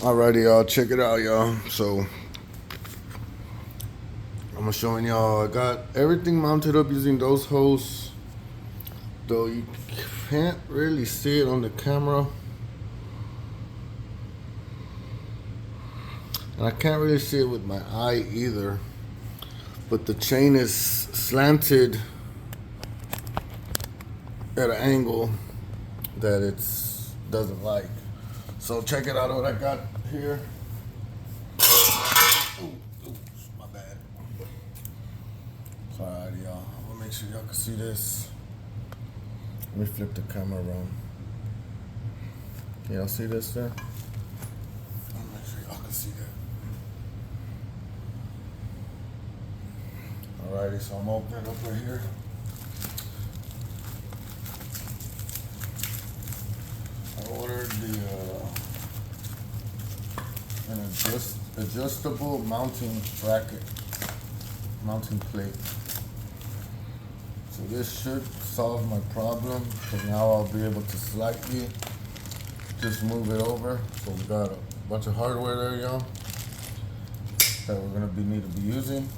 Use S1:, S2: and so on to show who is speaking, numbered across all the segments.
S1: Alrighty, y'all, check it out, y'all. So I'm showing y'all. I got everything mounted up using those hoses, though you can't really see it on the camera, and I can't really see it with my eye either. But the chain is slanted at an angle that it doesn't like. So check it out what I got here. Ooh, my bad. Alright, y'all. I'm gonna make sure y'all can see this. Let me flip the camera around. Can y'all see this there? I'm gonna make sure y'all can see that. Alrighty, so I'm opening up right here. I ordered an adjustable mounting bracket, mounting plate. So this should solve my problem, because now I'll be able to slightly just move it over. So we got a bunch of hardware there, y'all, that we're gonna need to be using.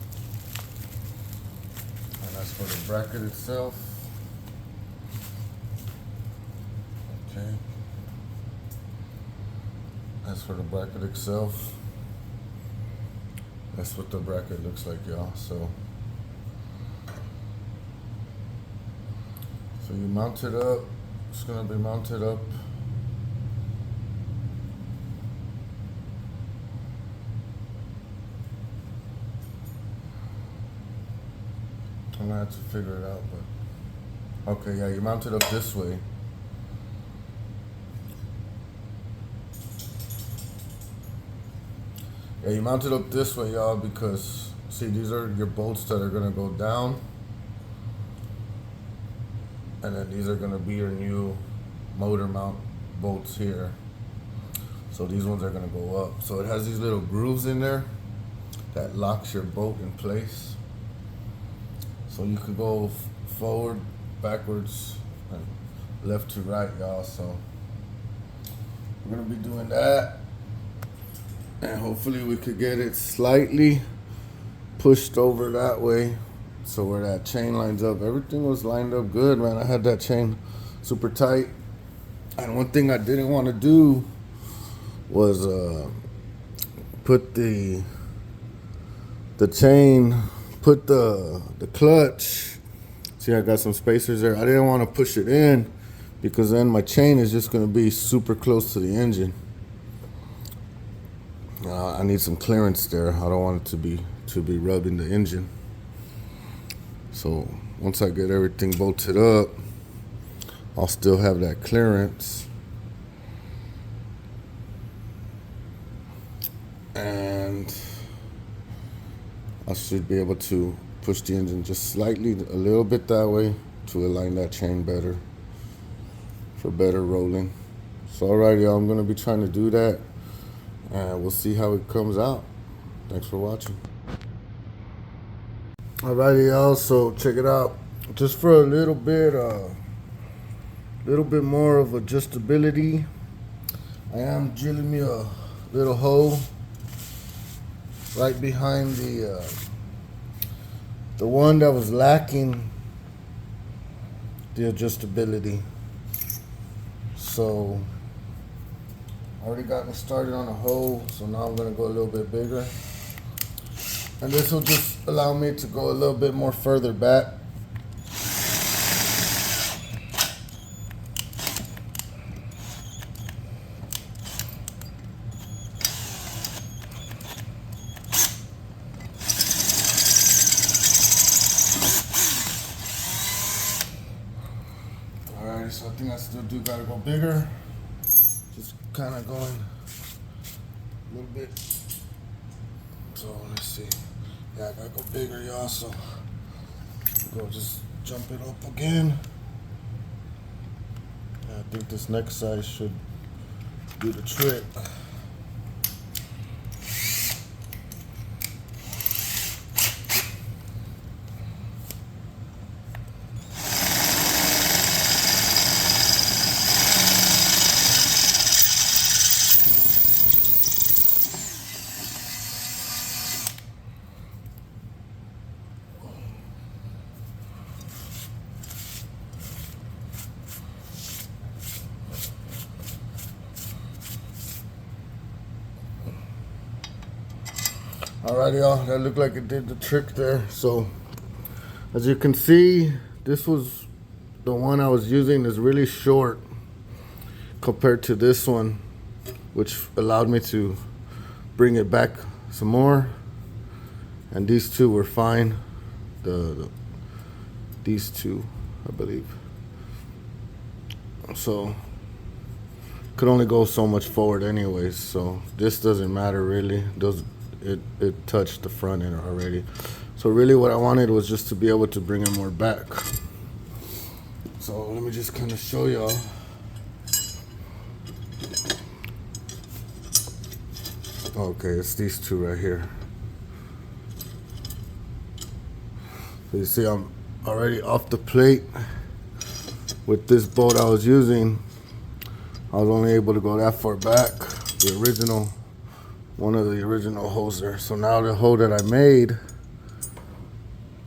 S1: And that's for the bracket itself. Okay. That's for the bracket itself. That's what the bracket looks like, y'all. So you mount it up. It's gonna be mounted up. I'm gonna have to figure it out, but okay, yeah, you mount it up this way. Yeah, you mount it up this way, y'all, because see, these are your bolts that are gonna go down, and then these are gonna be your new motor mount bolts here. So these ones are gonna go up. So it has these little grooves in there that locks your bolt in place. So you could go forward, backwards, and left to right, y'all. So we're gonna be doing that. And hopefully we could get it slightly pushed over that way, so where that chain lines up. Everything was lined up good, man. I had that chain super tight. And one thing I didn't want to do was put the chain, put the clutch. See, I got some spacers there. I didn't want to push it in, because then my chain is just going to be super close to the engine. I need some clearance there. I don't want it to be rubbing the engine. So once I get everything bolted up, I'll still have that clearance. And I should be able to push the engine just slightly, a little bit that way, to align that chain better, for better rolling. So alright, y'all, I'm going to be trying to do that. And we'll see how it comes out. Thanks for watching. Alrighty, y'all, so check it out. Just for a little bit more of adjustability, I am drilling me a little hole right behind the one that was lacking the adjustability. So I already got me started on a hole, so now I'm gonna go a little bit bigger. And this will just allow me to go a little bit more further back. Alright, so I think I still do gotta go bigger. Just kind of going a little bit. So let's see. Yeah, I gotta go bigger, y'all. So go just jump it up again. Yeah, I think this next size should do the trick. Alright, y'all, that looked like it did the trick there. So as you can see, this was the one I was using is really short compared to this one, which allowed me to bring it back some more. And these two were fine. These two, I believe. So could only go so much forward anyways, so this doesn't matter really. It touched the front end already. So really what I wanted was just to be able to bring it more back. So let me just kind of show y'all. Okay, it's these two right here. So you see I'm already off the plate. With this bolt I was using, I was only able to go that far back. The original, one of the original holes there. So now the hole that I made,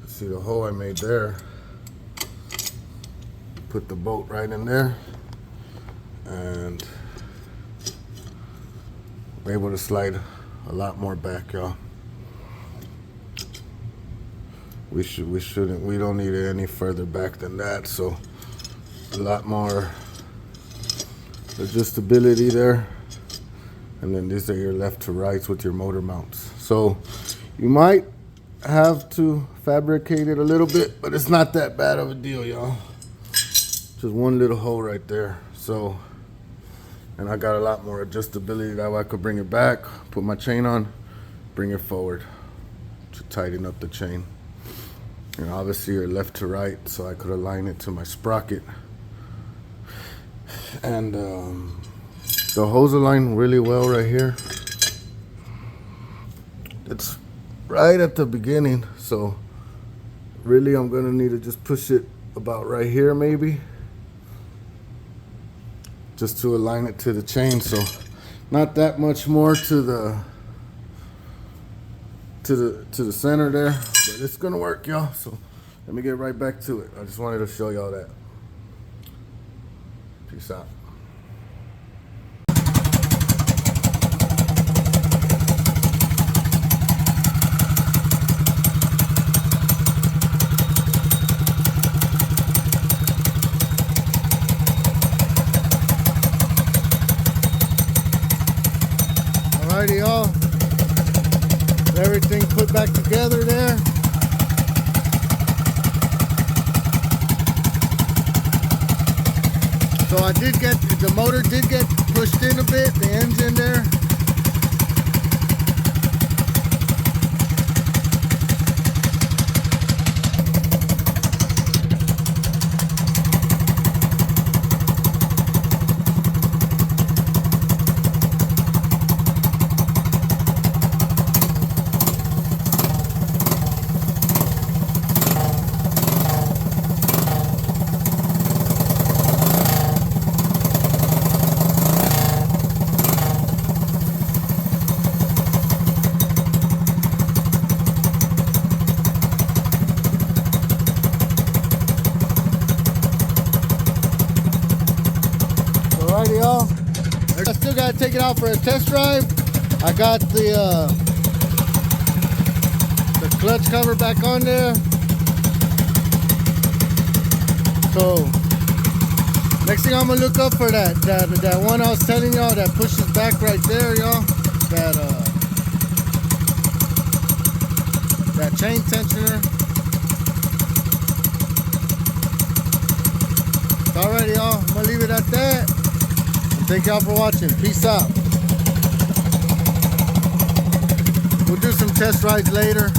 S1: see the hole I made there, put the bolt right in there, and I'm able to slide a lot more back, y'all. We don't need it any further back than that, so a lot more adjustability there. And then these are your left to rights with your motor mounts. So you might have to fabricate it a little bit, but it's not that bad of a deal, y'all. Just one little hole right there. So, and I got a lot more adjustability. That way I could bring it back, put my chain on, bring it forward to tighten up the chain. And obviously you're left to right, so I could align it to my sprocket. And the hose align really well right here. It's right at the beginning, so really I'm gonna need to just push it about right here maybe, just to align it to the chain. So not that much more to the center there, but it's gonna work, y'all. So let me get right back to it. I just wanted to show y'all that. Peace out. Alrighty, y'all. Everything put back together there. So I did get, the motor did get pushed in a bit, the engine there. Alrighty, y'all. I still gotta take it out for a test drive. I got the clutch cover back on there. So next thing I'm gonna look up for that one I was telling y'all that pushes back right there, y'all. That chain tensioner. Alrighty, y'all. I'm gonna leave it at that. Thank y'all for watching. Peace out. We'll do some test rides later.